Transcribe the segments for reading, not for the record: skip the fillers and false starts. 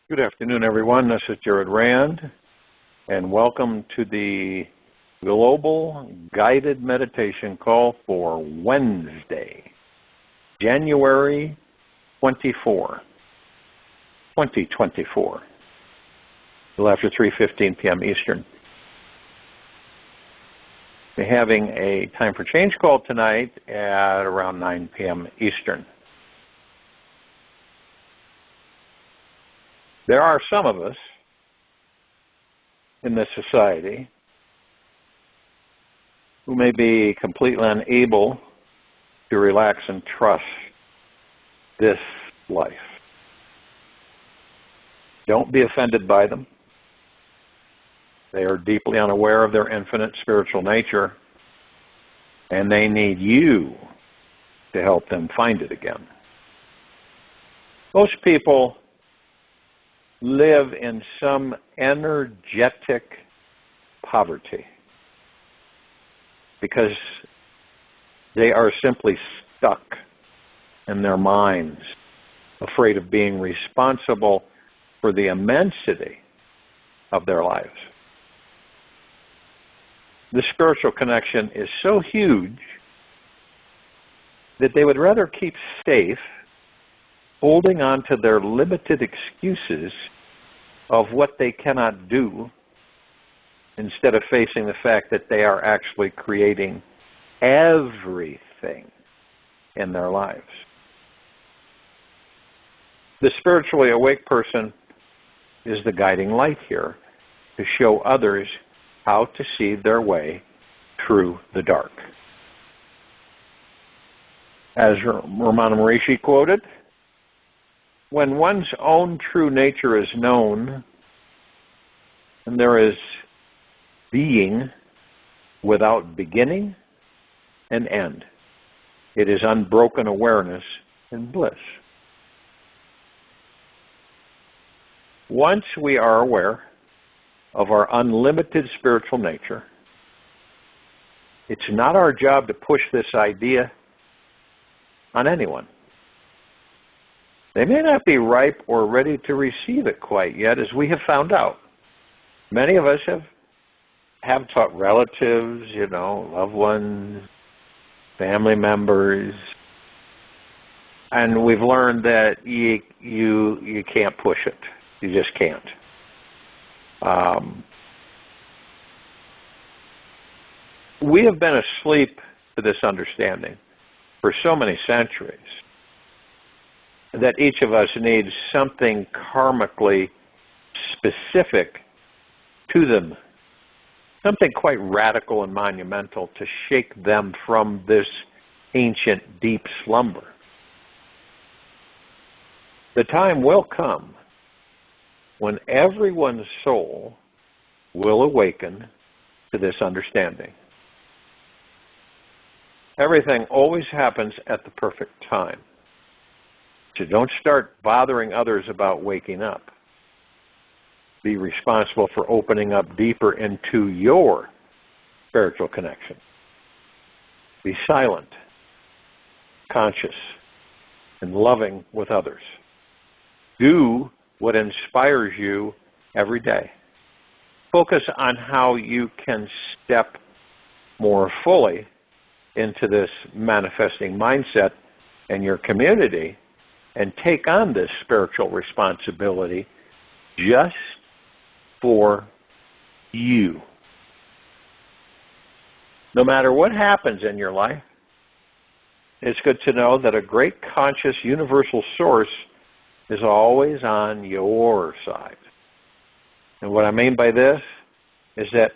Good afternoon, everyone. This is Jared Rand, and welcome to the Global Guided Meditation Call for Wednesday, January 24, 2024, a little after 3:15 p.m. Eastern. We're having a time for change call tonight at around 9 p.m. Eastern. There are some of us in this society who may be completely unable to relax and trust this life. Don't be offended by them. They are deeply unaware of their infinite spiritual nature, and they need you to help them find it again. Most people live in some energetic poverty because they are simply stuck in their minds, afraid of being responsible for the immensity of their lives. The spiritual connection is so huge that they would rather keep safe, holding on to their limited excuses of what they cannot do, instead of facing the fact that they are actually creating everything in their lives. The spiritually awake person is the guiding light here to show others how to see their way through the dark. As Ramana Maharishi quoted, when one's own true nature is known, and there is being without beginning and end, it is unbroken awareness and bliss. Once we are aware of our unlimited spiritual nature, it's not our job to push this idea on anyone. They may not be ripe or ready to receive it quite yet, as we have found out. Many of us have taught relatives, loved ones, family members, and we've learned that you can't push it. You just can't. We have been asleep to this understanding for so many centuries that each of us needs something karmically specific to them, something quite radical and monumental to shake them from this ancient deep slumber. The time will come when everyone's soul will awaken to this understanding. Everything always happens at the perfect time. So don't start bothering others about waking up. Be responsible for opening up deeper into your spiritual connection. Be silent, conscious, and loving with others. Do what inspires you every day. Focus on how you can step more fully into this manifesting mindset in your community and take on this spiritual responsibility just for you. No matter what happens in your life, it's good to know that a great conscious universal source is always on your side. And what I mean by this is that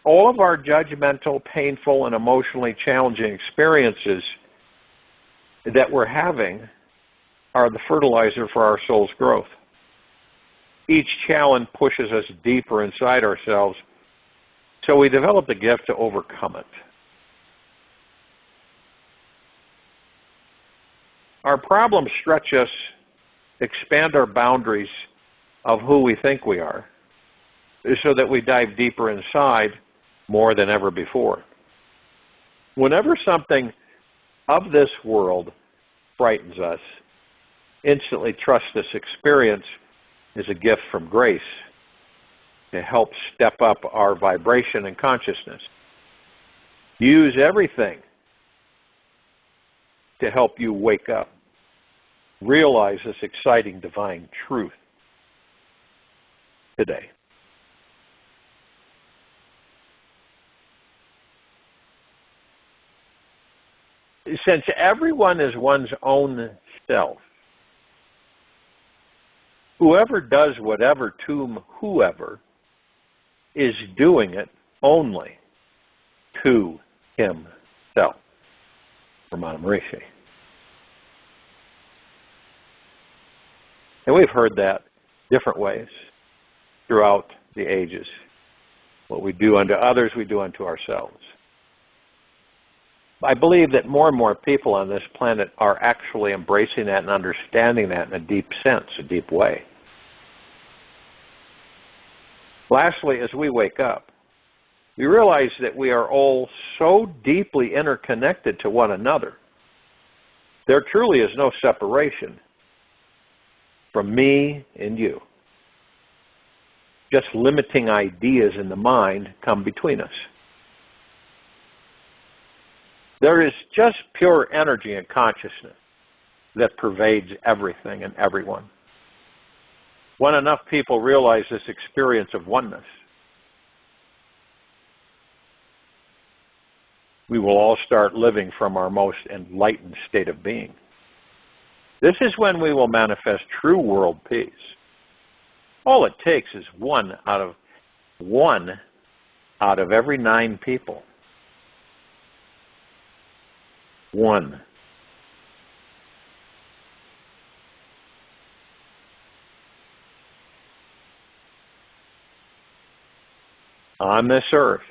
all of our judgmental, painful, and emotionally challenging experiences that we're having are the fertilizer for our soul's growth. Each challenge pushes us deeper inside ourselves, so we develop the gift to overcome it. Our problems stretch us, expand our boundaries of who we think we are, so that we dive deeper inside more than ever before. Whenever something of this world frightens us, instantly trust this experience is a gift from grace to help step up our vibration and consciousness. Use everything to help you wake up. Realize this exciting divine truth today. Since everyone is one's own self, whoever does whatever to whoever is doing it only to himself. Ramana Maharishi. And we've heard that different ways throughout the ages. What we do unto others, we do unto ourselves. I believe that more and more people on this planet are actually embracing that and understanding that in a deep sense, a deep way. Lastly, as we wake up, we realize that we are all so deeply interconnected to one another. There truly is no separation from me and you. Just limiting ideas in the mind come between us. There is just pure energy and consciousness that pervades everything and everyone. When enough people realize this experience of oneness, we will all start living from our most enlightened state of being. This is when we will manifest true world peace. All it takes is one out of every 9 people. One. On this earth,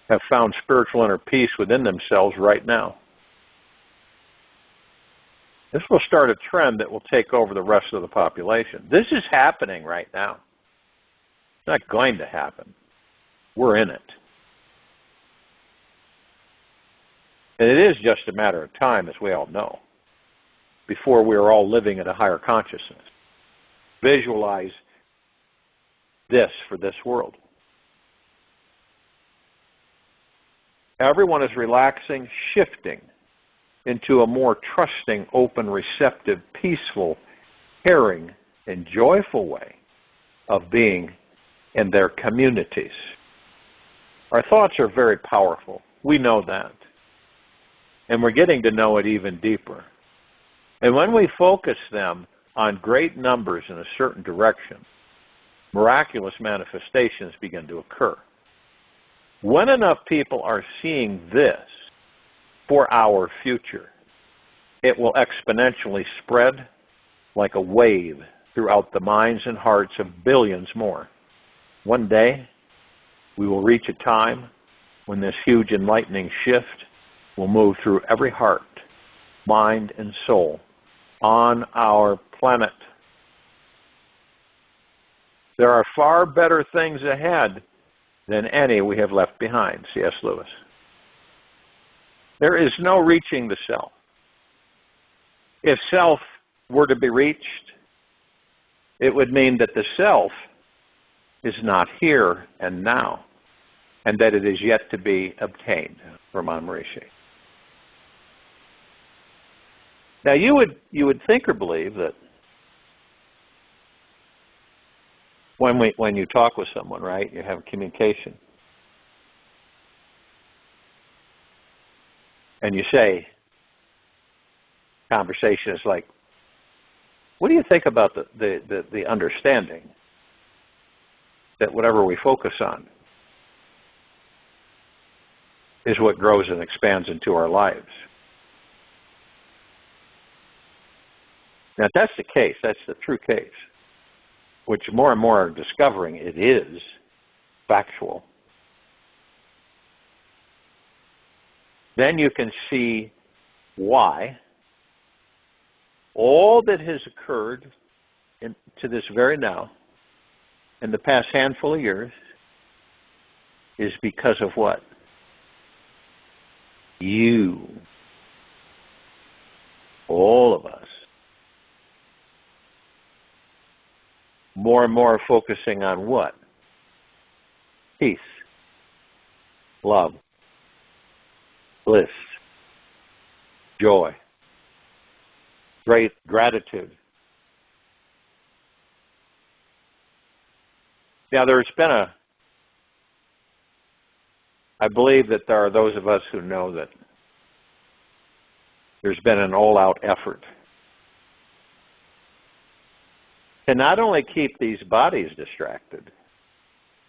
have found spiritual inner peace within themselves right now. This will start a trend that will take over the rest of the population. This is happening right now. It's not going to happen. We're in it. And it is just a matter of time, as we all know, before we are all living at a higher consciousness. Visualize this for this world. Everyone is relaxing, shifting into a more trusting, open, receptive, peaceful, caring, and joyful way of being in their communities. Our thoughts are very powerful. We know that. And we're getting to know it even deeper. And when we focus them on great numbers in a certain direction, miraculous manifestations begin to occur. When enough people are seeing this for our future, it will exponentially spread like a wave throughout the minds and hearts of billions more. One day, we will reach a time when this huge enlightening shift will move through every heart, mind, and soul on our planet. There are far better things ahead than any we have left behind, C.S. Lewis. There is no reaching the self. If self were to be reached, it would mean that the self is not here and now, and that it is yet to be obtained, Ramana Maharishi. Now you would think or believe that when you talk with someone, right, you have communication, and you say, conversation is like, what do you think about the understanding that whatever we focus on is what grows and expands into our lives? Now, if that's the case, that's the true case, which more and more are discovering it is factual, then you can see why all that has occurred to this very now, in the past handful of years, is because of what? You. all of us, more and more focusing on what? Peace, love, bliss, joy, great gratitude. Now, I believe that there are those of us who know that there's been an all-out effort to not only keep these bodies distracted,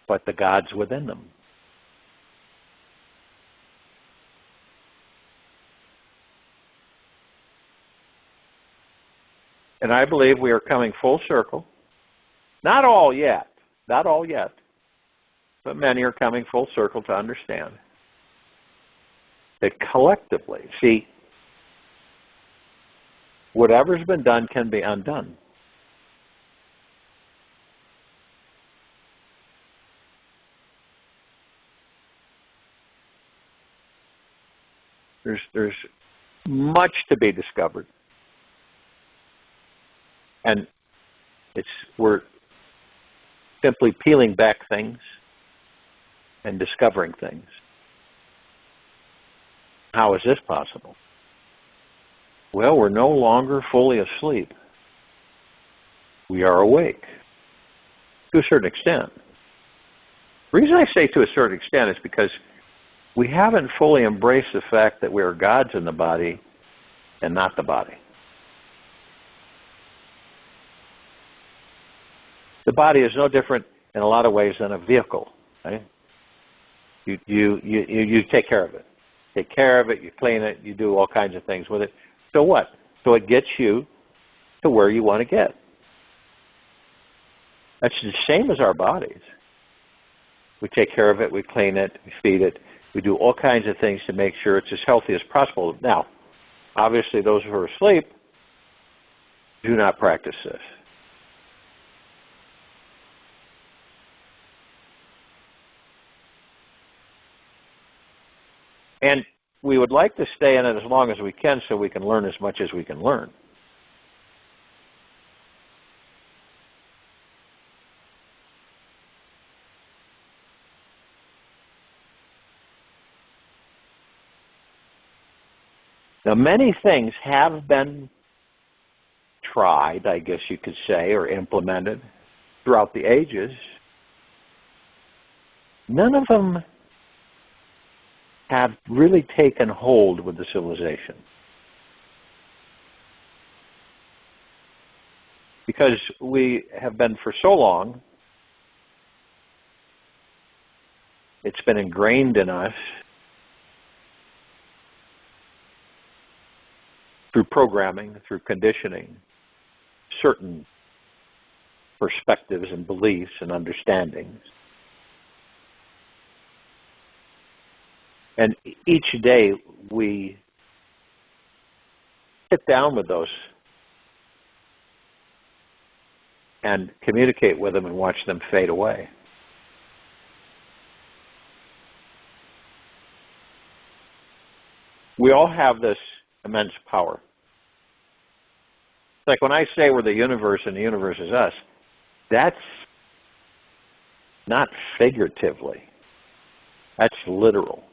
but the gods within them. And I believe we are coming full circle. Not all yet, but many are coming full circle to understand that collectively, see, whatever's been done can be undone. There's much to be discovered. And we're simply peeling back things and discovering things. How is this possible? Well, we're no longer fully asleep. We are awake to a certain extent. The reason I say to a certain extent is because we haven't fully embraced the fact that we are gods in the body and not the body. The body is no different in a lot of ways than a vehicle. Right? You take care of it. Take care of it, you clean it, you do all kinds of things with it. So what? So it gets you to where you want to get. That's the same as our bodies. We take care of it, we clean it, we feed it, we do all kinds of things to make sure it's as healthy as possible. Now, obviously those who are asleep do not practice this. And we would like to stay in it as long as we can so we can learn as much as we can learn. Now, many things have been tried, I guess you could say, or implemented throughout the ages. None of them have really taken hold with the civilization. Because we have been for so long, it's been ingrained in us through programming, through conditioning, certain perspectives and beliefs and understandings. And each day we sit down with those and communicate with them and watch them fade away. We all have this immense power. It's like when I say we're the universe and the universe is us, that's not figuratively. That's literal.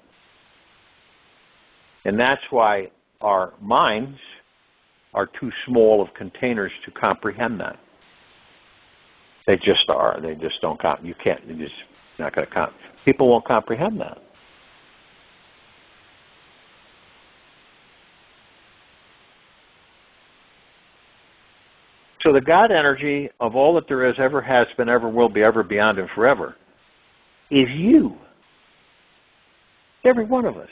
And that's why our minds are too small of containers to comprehend that. They just are. They just don't. You can't. You're just not going to. People won't comprehend that. So the God energy of all that there is, ever has been, ever will be, ever beyond, and forever, is you. Every one of us.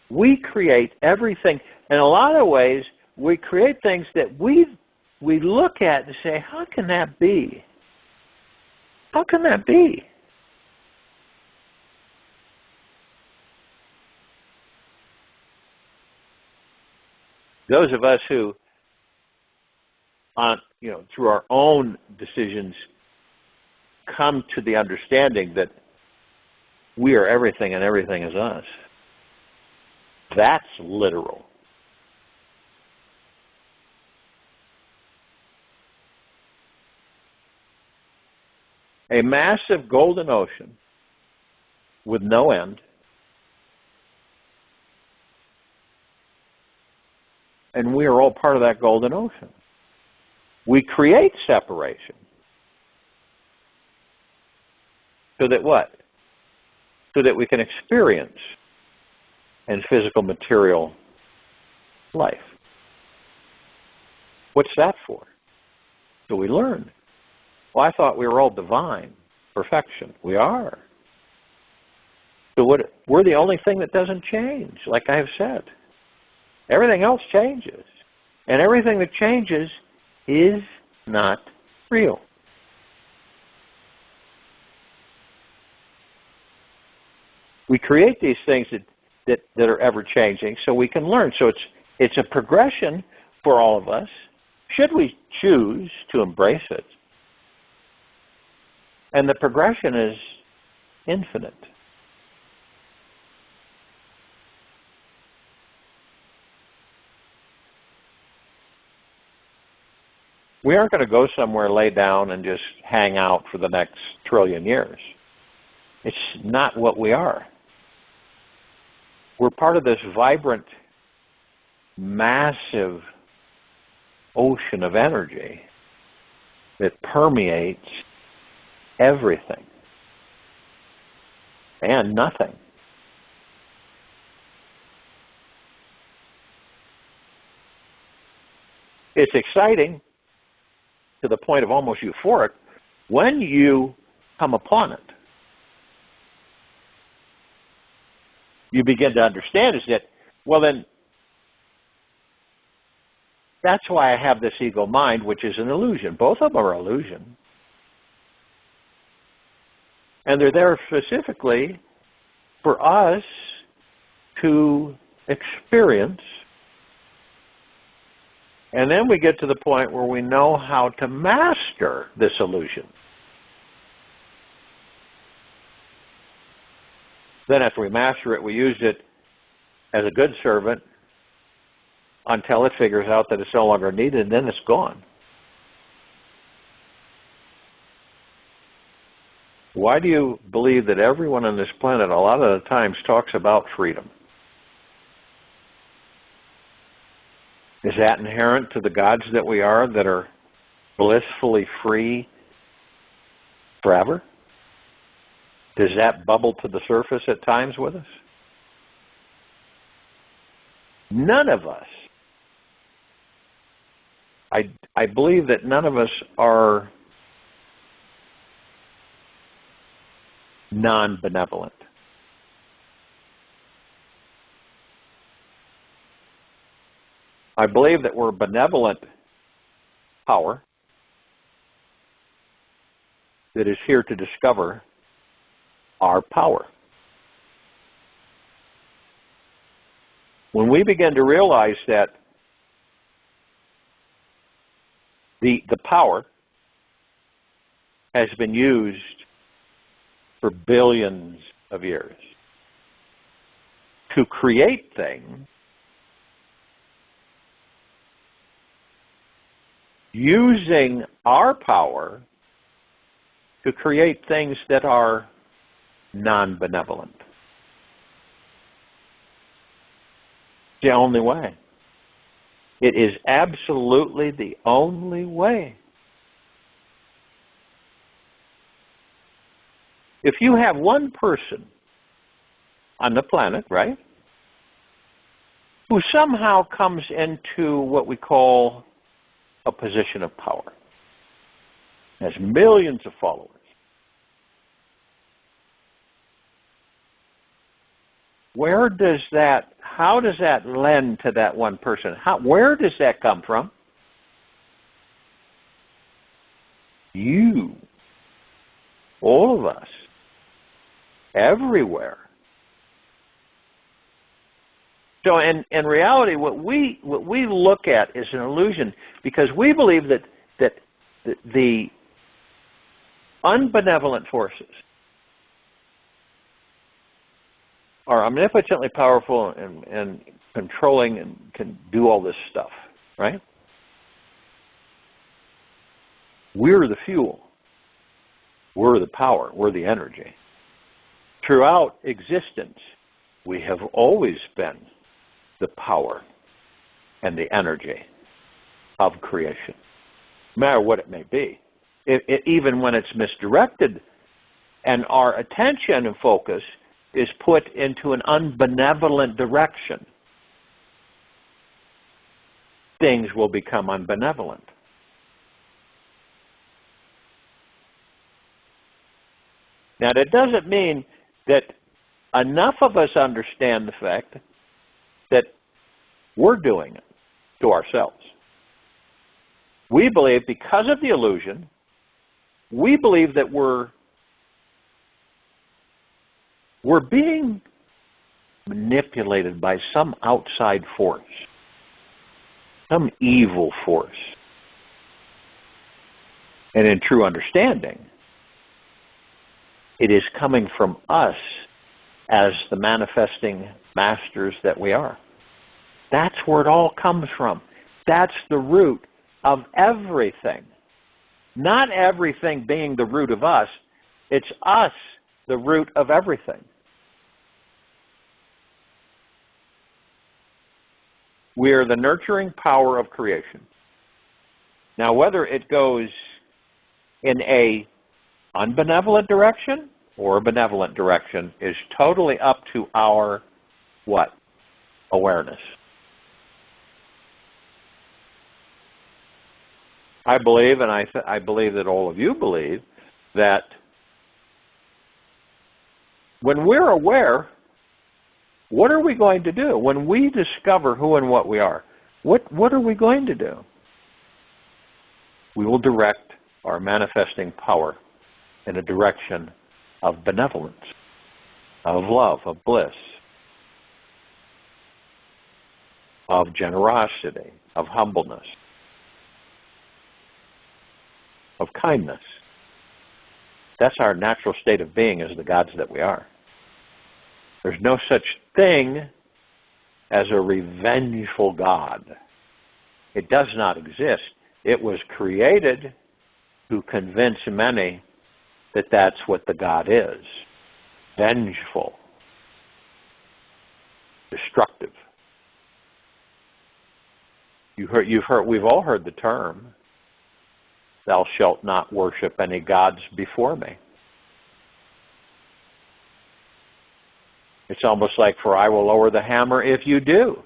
We create everything. In a lot of ways, we create things that we look at and say, how can that be? How can that be? Those of us who, through our own decisions, come to the understanding that we are everything and everything is us. That's literal. A massive golden ocean with no end. And we are all part of that golden ocean. We create separation. So that what? So that we can experience in physical material life. What's that for? So we learn. Well, I thought we were all divine, perfection. We are. So we're the only thing that doesn't change, like I have said. Everything else changes. And everything that changes is not real. We create these things that are ever-changing so we can learn. So it's a progression for all of us, should we choose to embrace it. And the progression is infinite. We aren't going to go somewhere, lay down, and just hang out for the next trillion years. It's not what we are. We're part of this vibrant, massive ocean of energy that permeates everything and nothing. It's exciting to the point of almost euphoric when you come upon it. You begin to understand is that, well then, that's why I have this ego mind, which is an illusion. Both of them are illusion. And they're there specifically for us to experience. And then we get to the point where we know how to master this illusion. Then after we master it, we use it as a good servant until it figures out that it's no longer needed, and then it's gone. Why do you believe that everyone on this planet a lot of the times talks about freedom? Is that inherent to the gods that we are that are blissfully free forever? Does that bubble to the surface at times with us? None of us. I believe that none of us are non-benevolent. I believe that we're a benevolent power that is here to discover our power. When we begin to realize that the power has been used for billions of years to create things, using our power to create things that are non-benevolent. The only way. It is absolutely the only way. If you have one person on the planet, right, who somehow comes into what we call a position of power, has millions of followers, how does that lend to that one person? Where does that come from? You. All of us. Everywhere. So in reality, what we look at is an illusion, because we believe that the unbenevolent forces are omnipotently powerful and controlling and can do all this stuff, right? We're the fuel. We're the power. We're the energy. Throughout existence, we have always been the power and the energy of creation, no matter what it may be. Even when it's misdirected and our attention and focus is put into an unbenevolent direction, things will become unbenevolent. Now, that doesn't mean that enough of us understand the fact that we're doing it to ourselves. We believe, because of the illusion, we believe that we're being manipulated by some outside force, some evil force. And in true understanding, it is coming from us as the manifesting masters that we are. That's where it all comes from. That's the root of everything. Not everything being the root of us. It's us, the root of everything. We are the nurturing power of creation. Now, whether it goes in a unbenevolent direction or a benevolent direction is totally up to our, what? Awareness. I believe, and I believe that all of you believe, that when we're aware, what are we going to do? When we discover who and what we are, what are we going to do? We will direct our manifesting power in a direction of benevolence, of love, of bliss, of generosity, of humbleness, of kindness. That's our natural state of being as the gods that we are. There's no such thing as a revengeful God. It does not exist. It was created to convince many that that's what the God is. Vengeful. Destructive. We've all heard the term, thou shalt not worship any gods before me. It's almost like, for I will lower the hammer if you do.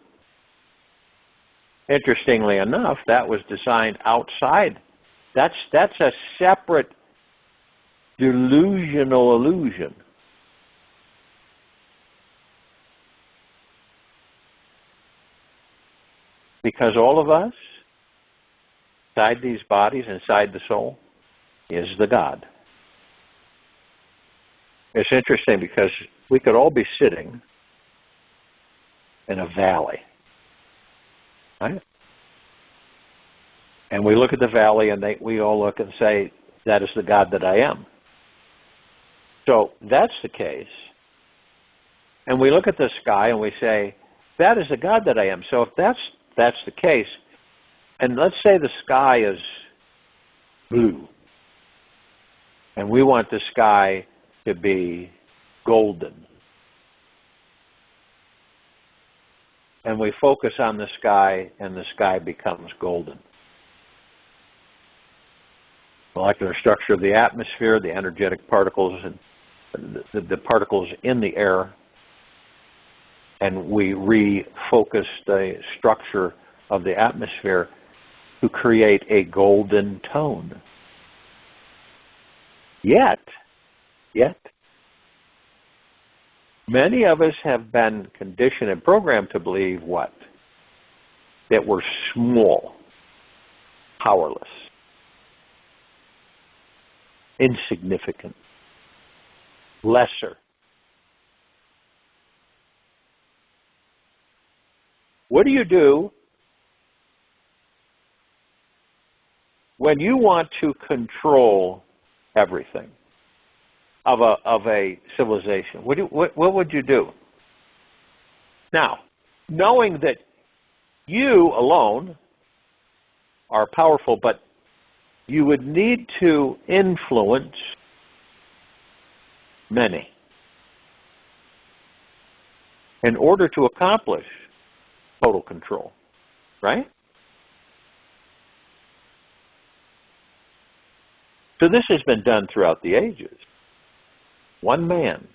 Interestingly enough, that was designed outside. That's a separate delusional illusion. Because all of us, inside these bodies, inside the soul, is the God. It's interesting because we could all be sitting in a valley, right? And we look at the valley and we all look and say, that is the God that I am. So that's the case. And we look at the sky and we say, that is the God that I am. So if that's the case, and let's say the sky is blue, and we want the sky to be golden, and we focus on the sky, and the sky becomes golden. Molecular structure of the atmosphere, the energetic particles, and the particles in the air, and we refocus the structure of the atmosphere to create a golden tone. Yet, many of us have been conditioned and programmed to believe what? That we're small, powerless, insignificant, lesser. What do you do when you want to control everything of a civilization? What would you do? Now, knowing that you alone are powerful, but you would need to influence many, in order to accomplish total control, right? So this has been done throughout the ages. One man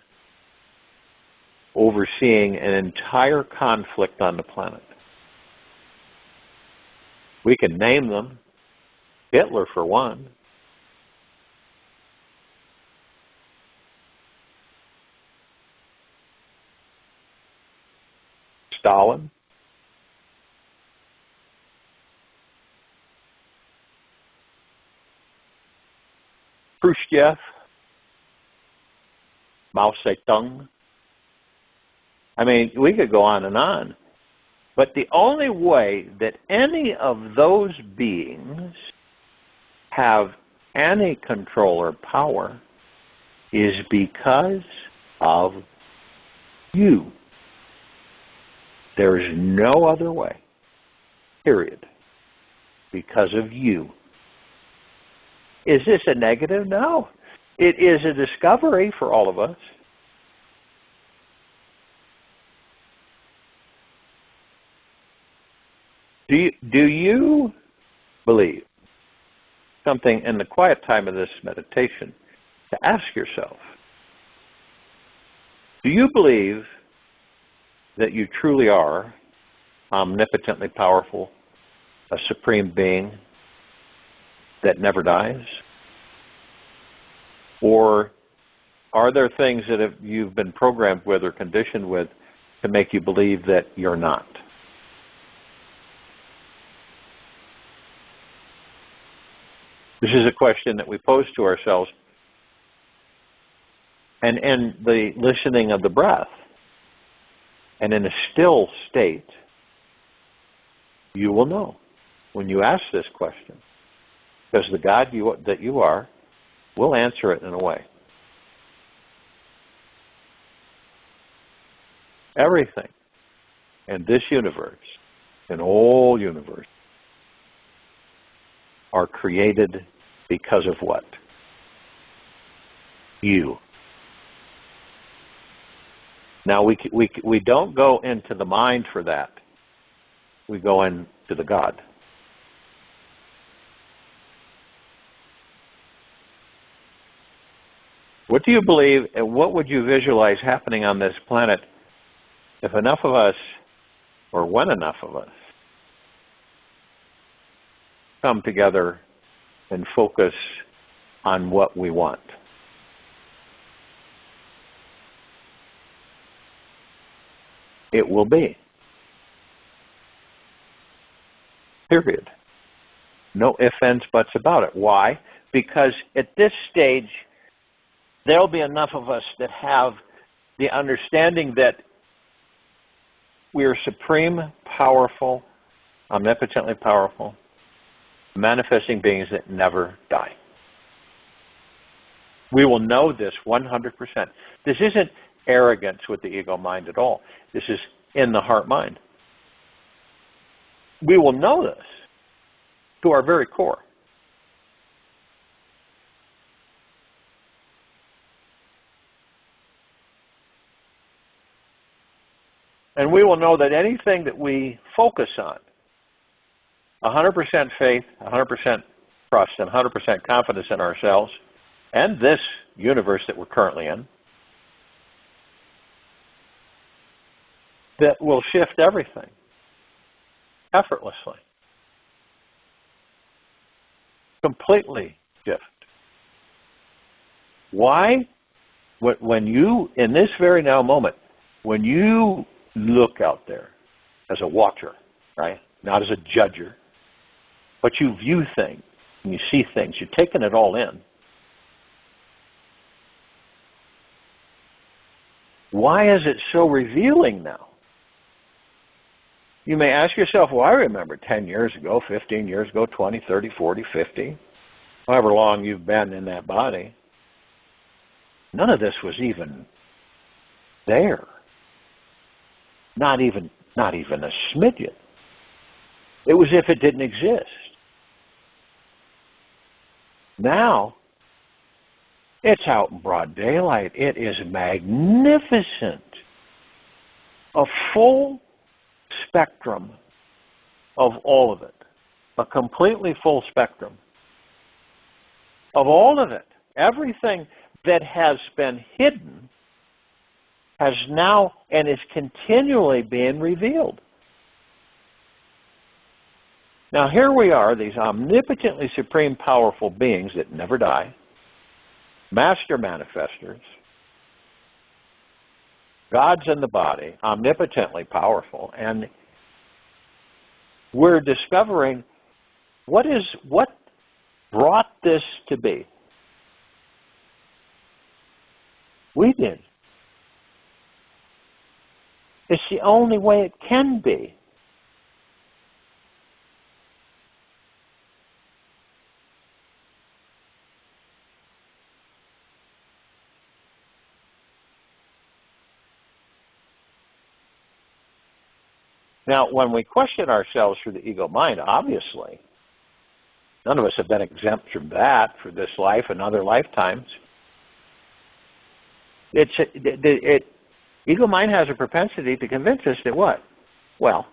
overseeing an entire conflict on the planet. We can name them. Hitler, for one. Stalin. Khrushchev. Mao Zedong. I mean, we could go on and on. But the only way that any of those beings have any control or power is because of you. There is no other way. Period. Because of you. Is this a negative? No. It is a discovery for all of us. Do you believe something in the quiet time of this meditation to ask yourself? Do you believe that you truly are omnipotently powerful, a supreme being that never dies? Or are there things that you've been programmed with or conditioned with to make you believe that you're not? This is a question that we pose to ourselves. And in the listening of the breath, and in a still state, you will know when you ask this question. Because the God that you are will answer it in a way. Everything in this universe, in all universe, are created because of what? You. Now, we don't go into the mind for that. We go into the God. What do you believe, and what would you visualize happening on this planet if enough of us, or when enough of us, come together and focus on what we want? It will be. Period. No ifs, ands, buts about it. Why? Because at this stage, there'll be enough of us that have the understanding that we are supreme, powerful, omnipotently powerful, manifesting beings that never die. We will know this 100%. This isn't arrogance with the ego mind at all. This is in the heart mind. We will know this to our very core. And we will know that anything that we focus on, 100% faith, 100% trust, and 100% confidence in ourselves and this universe that we're currently in, that will shift everything effortlessly. Completely shift. Why? When you, in this very now moment, when you look out there as a watcher, right? Not as a judger, but you view things and you see things. You're taking it all in. Why is it so revealing now? You may ask yourself, well, I remember 10 years ago, 15 years ago, 20, 30, 40, 50, however long you've been in that body. None of this was even there. Not even a smidgen. It was as if it didn't exist. Now, It's out in broad daylight. It is magnificent. A full spectrum of all of it. A completely full spectrum of all of it. Everything that has been hidden has now and is continually being revealed. Now here we are, these omnipotently supreme powerful beings that never die, master manifestors, gods in the body, omnipotently powerful, and we're discovering what brought this to be. We did. It's the only way it can be. Now, when we question ourselves through the ego mind, obviously, none of us have been exempt from that for this life and other lifetimes. Ego mind has a propensity to convince us that what? Well,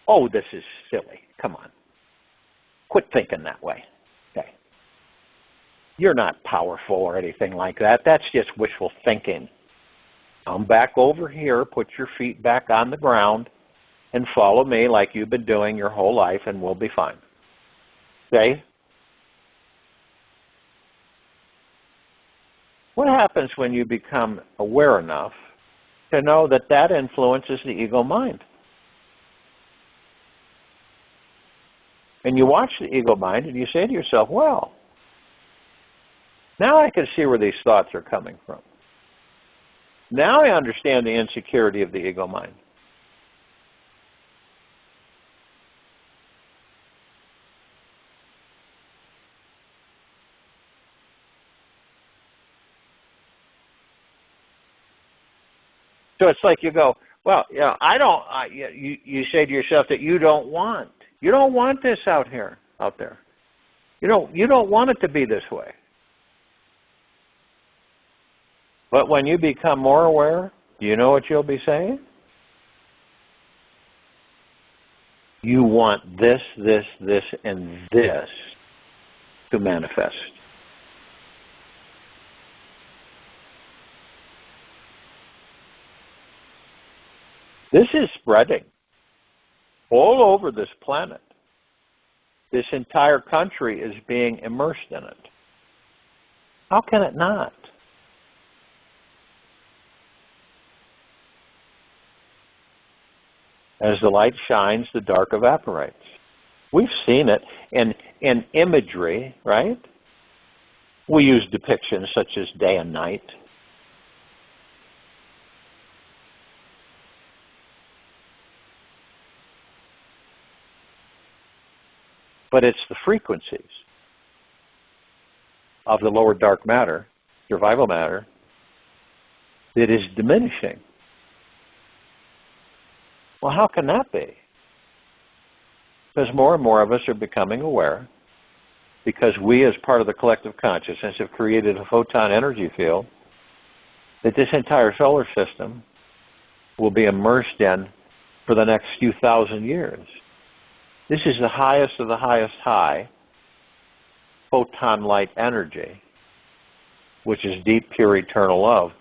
oh, this is silly. Come on. Quit thinking that way. Okay. You're not powerful or anything like that. That's just wishful thinking. Come back over here, put your feet back on the ground, and follow me like you've been doing your whole life, and we'll be fine. Okay? What happens when you become aware enough to know that that influences the ego mind? And you watch the ego mind and you say to yourself, well, now I can see where these thoughts are coming from. Now I understand the insecurity of the ego mind. So it's like you go, well, you know, you say to yourself that you don't want this out there. You don't want it to be this way. But when you become more aware, do you know what you'll be saying? You want this, and this to manifest. This is spreading all over this planet. This entire country is being immersed in it. How can it not? As the light shines, the dark evaporates. We've seen it in imagery, right? We use depictions such as day and night. But it's the frequencies of the lower dark matter, survival matter, that is diminishing. Well, how can that be? Because more and more of us are becoming aware, because we as part of the collective consciousness have created a photon energy field that this entire solar system will be immersed in for the next few thousand years. This is the highest of the highest high, photon light energy, which is deep, pure, eternal love,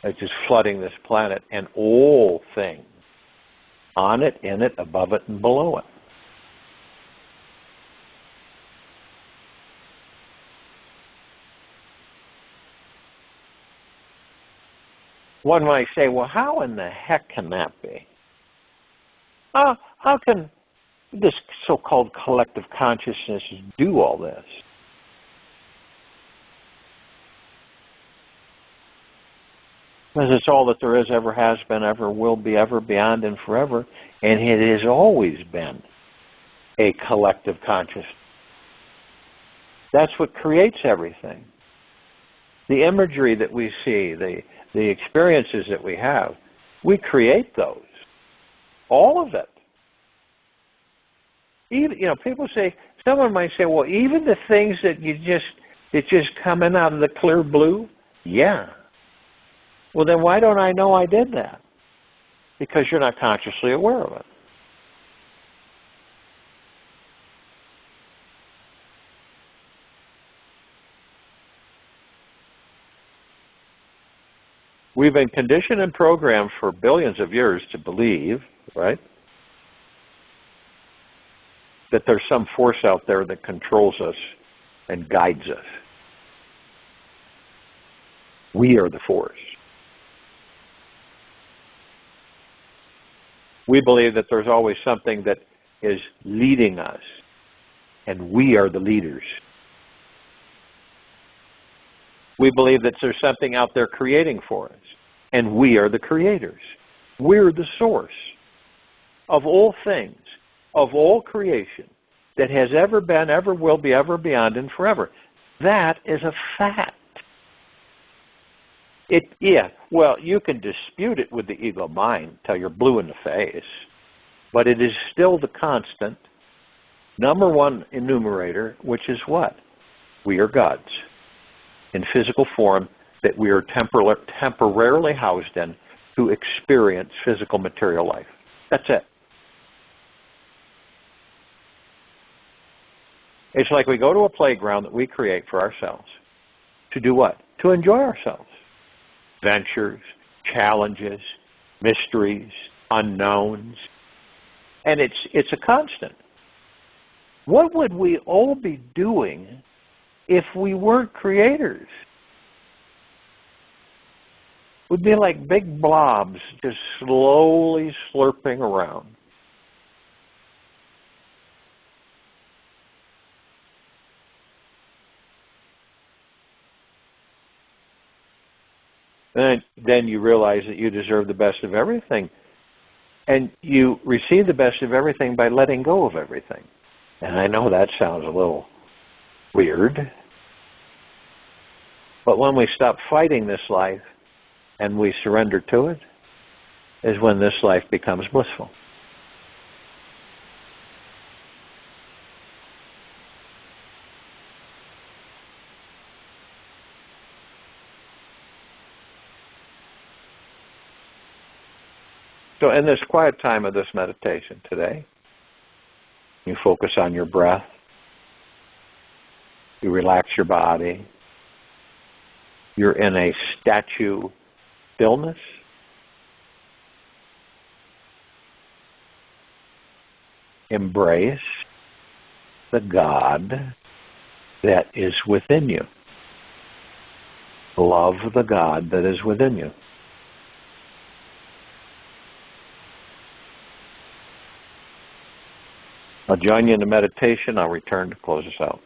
that's just flooding this planet and all things on it, in it, above it, and below it. One might say, well, how in the heck can that be? How can this so-called collective consciousness do all this? Because it's all that there is, ever has been, ever will be, ever, beyond, and forever. And it has always been a collective consciousness. That's what creates everything. The imagery that we see, the experiences that we have, we create those. All of it. Even, people say, someone might say, well, even the things that just coming out of the clear blue, Yeah. Well, then why don't I know I did that? Because you're not consciously aware of it. We've been conditioned and programmed for billions of years to believe, right, that there's some force out there that controls us and guides us. We are the force. We believe that there's always something that is leading us, and we are the leaders. We believe that there's something out there creating for us, and we are the creators. We're the source of all things, of all creation that has ever been, ever will be, ever beyond, and forever. That is a fact. Well, you can dispute it with the ego mind till you're blue in the face, but it is still the constant number one enumerator, which is what? We are gods in physical form that we are temporarily housed in to experience physical material life. That's it. It's like we go to a playground that we create for ourselves. To do what? To enjoy ourselves. Ventures, challenges, mysteries, unknowns. And it's a constant. What would we all be doing if we weren't creators? We'd be like big blobs just slowly slurping around. And then you realize that you deserve the best of everything. And you receive the best of everything by letting go of everything. And I know that sounds a little weird. But when we stop fighting this life and we surrender to it, is when this life becomes blissful. So in this quiet time of this meditation today, you focus on your breath. You relax your body. You're in a statue stillness. Embrace the God that is within you. Love the God that is within you. I'll join you in the meditation. I'll return to close us out.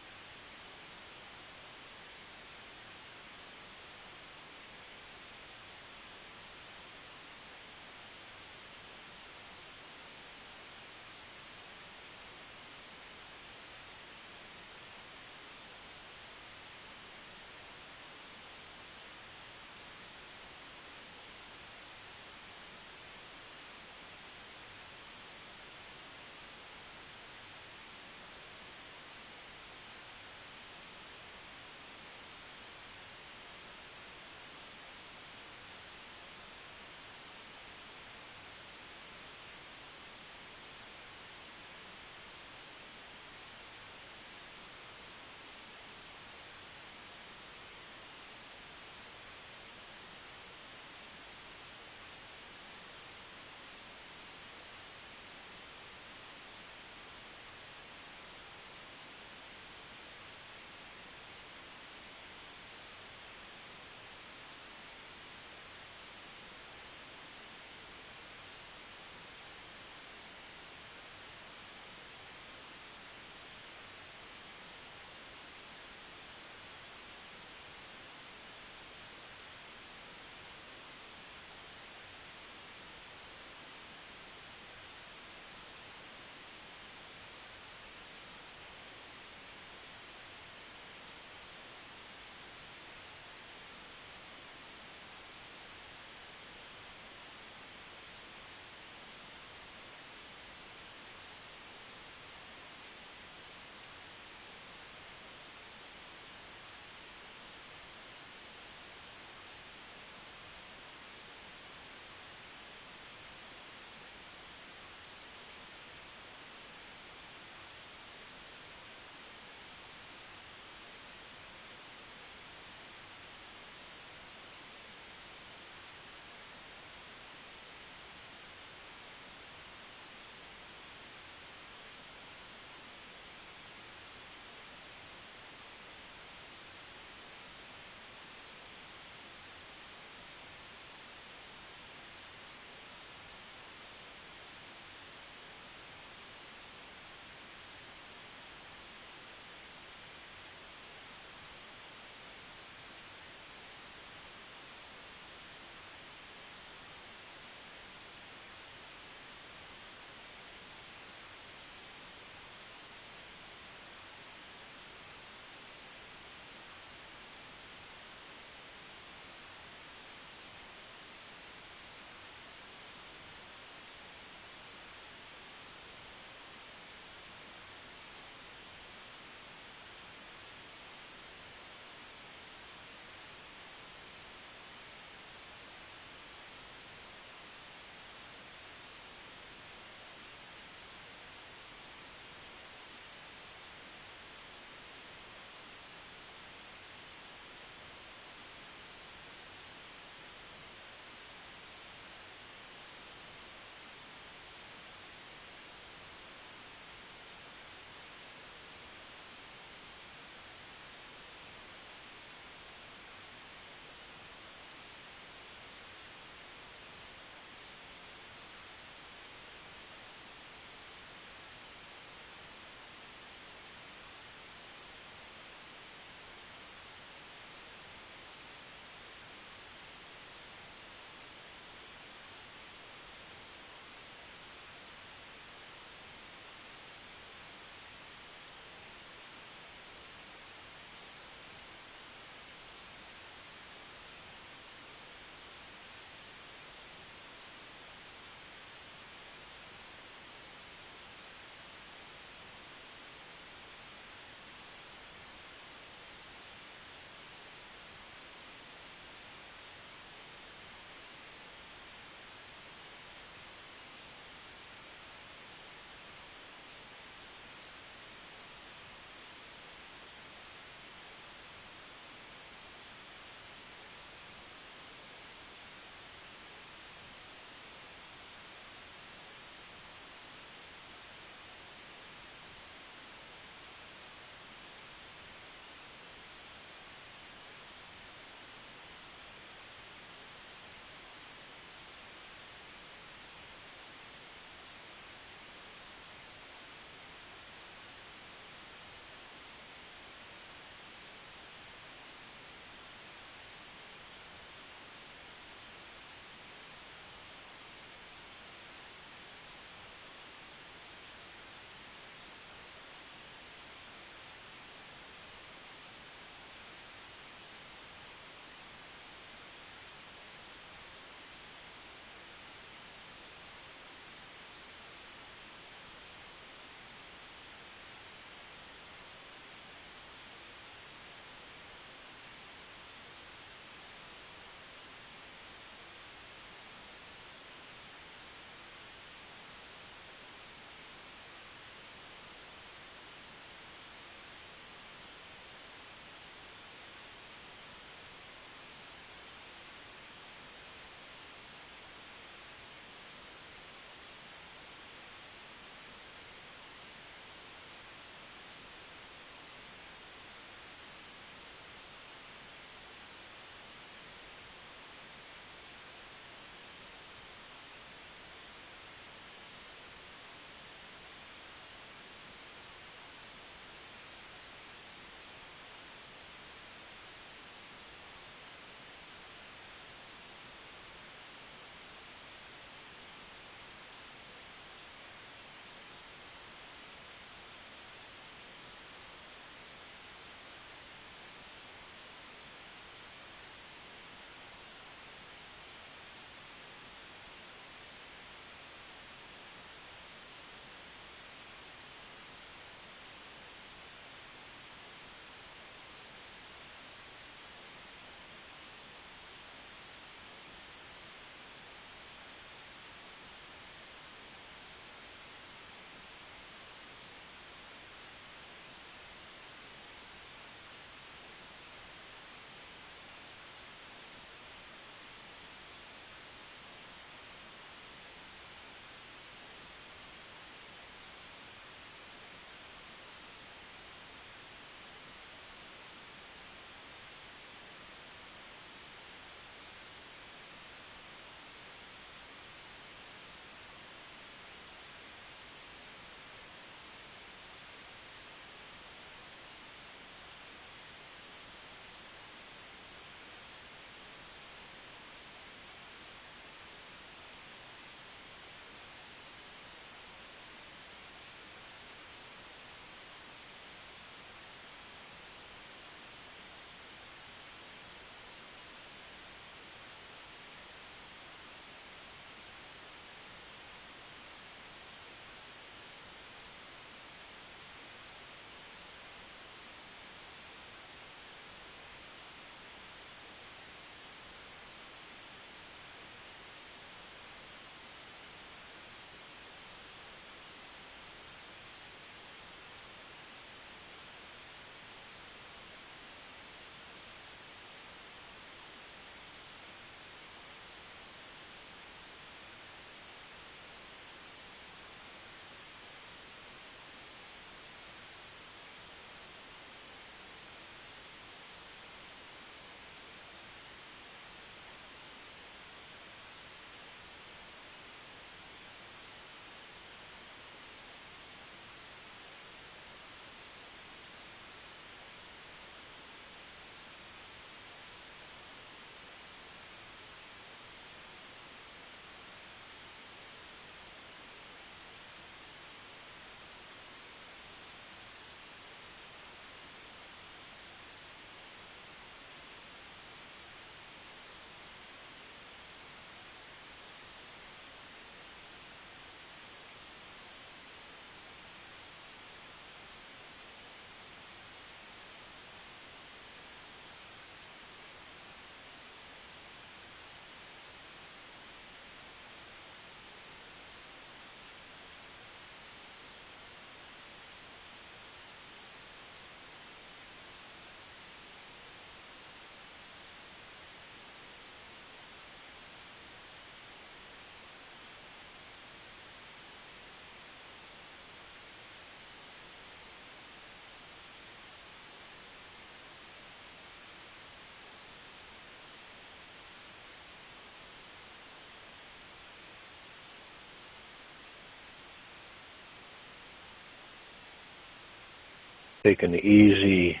Take an easy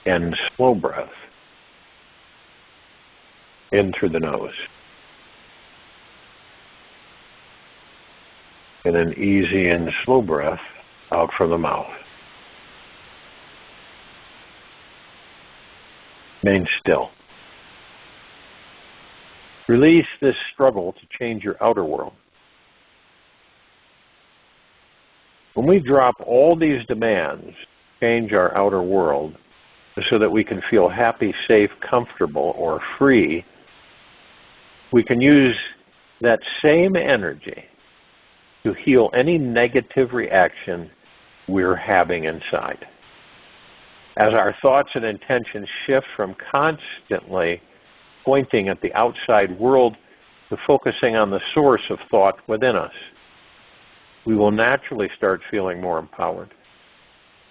and slow breath in through the nose. And an easy and slow breath out from the mouth. Remain still. Release this struggle to change your outer world. When we drop all these demands, change our outer world so that we can feel happy, safe, comfortable, or free, we can use that same energy to heal any negative reaction we're having inside. As our thoughts and intentions shift from constantly pointing at the outside world to focusing on the source of thought within us, we will naturally start feeling more empowered.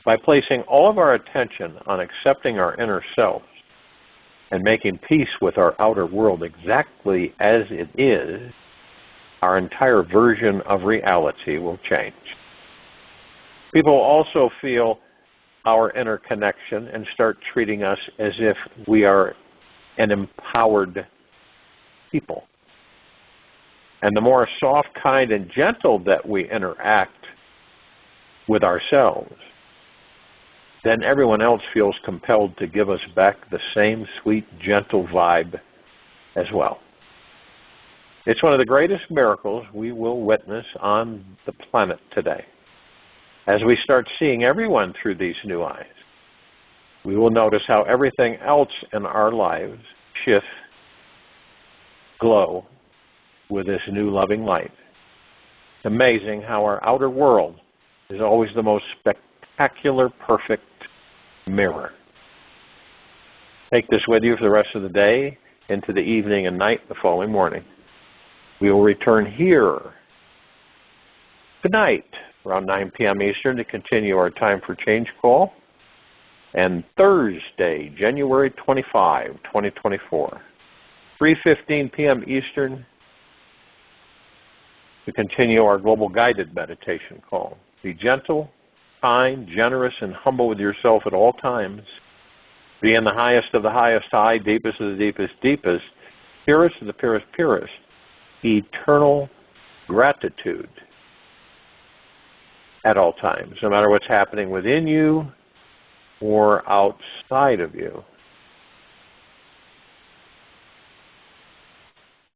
By placing all of our attention on accepting our inner selves and making peace with our outer world exactly as it is, our entire version of reality will change. People will also feel our inner connection and start treating us as if we are an empowered people. And the more soft, kind, and gentle that we interact with ourselves, then everyone else feels compelled to give us back the same sweet, gentle vibe as well. It's one of the greatest miracles we will witness on the planet today. As we start seeing everyone through these new eyes, we will notice how everything else in our lives shifts, glow with this new loving light. It's amazing how our outer world is always the most spectacular, perfect mirror. Take this with you for the rest of the day, into the evening and night the following morning. We will return here tonight around 9 p.m. Eastern to continue our Time for Change call. And Thursday, January 25, 2024, 3:15 p.m. Eastern, to continue our Global Guided Meditation call. Be gentle, kind, generous, and humble with yourself at all times. Be in the highest of the highest high, deepest of the deepest deepest, purest of the purest purest. Eternal gratitude at all times, no matter what's happening within you or outside of you.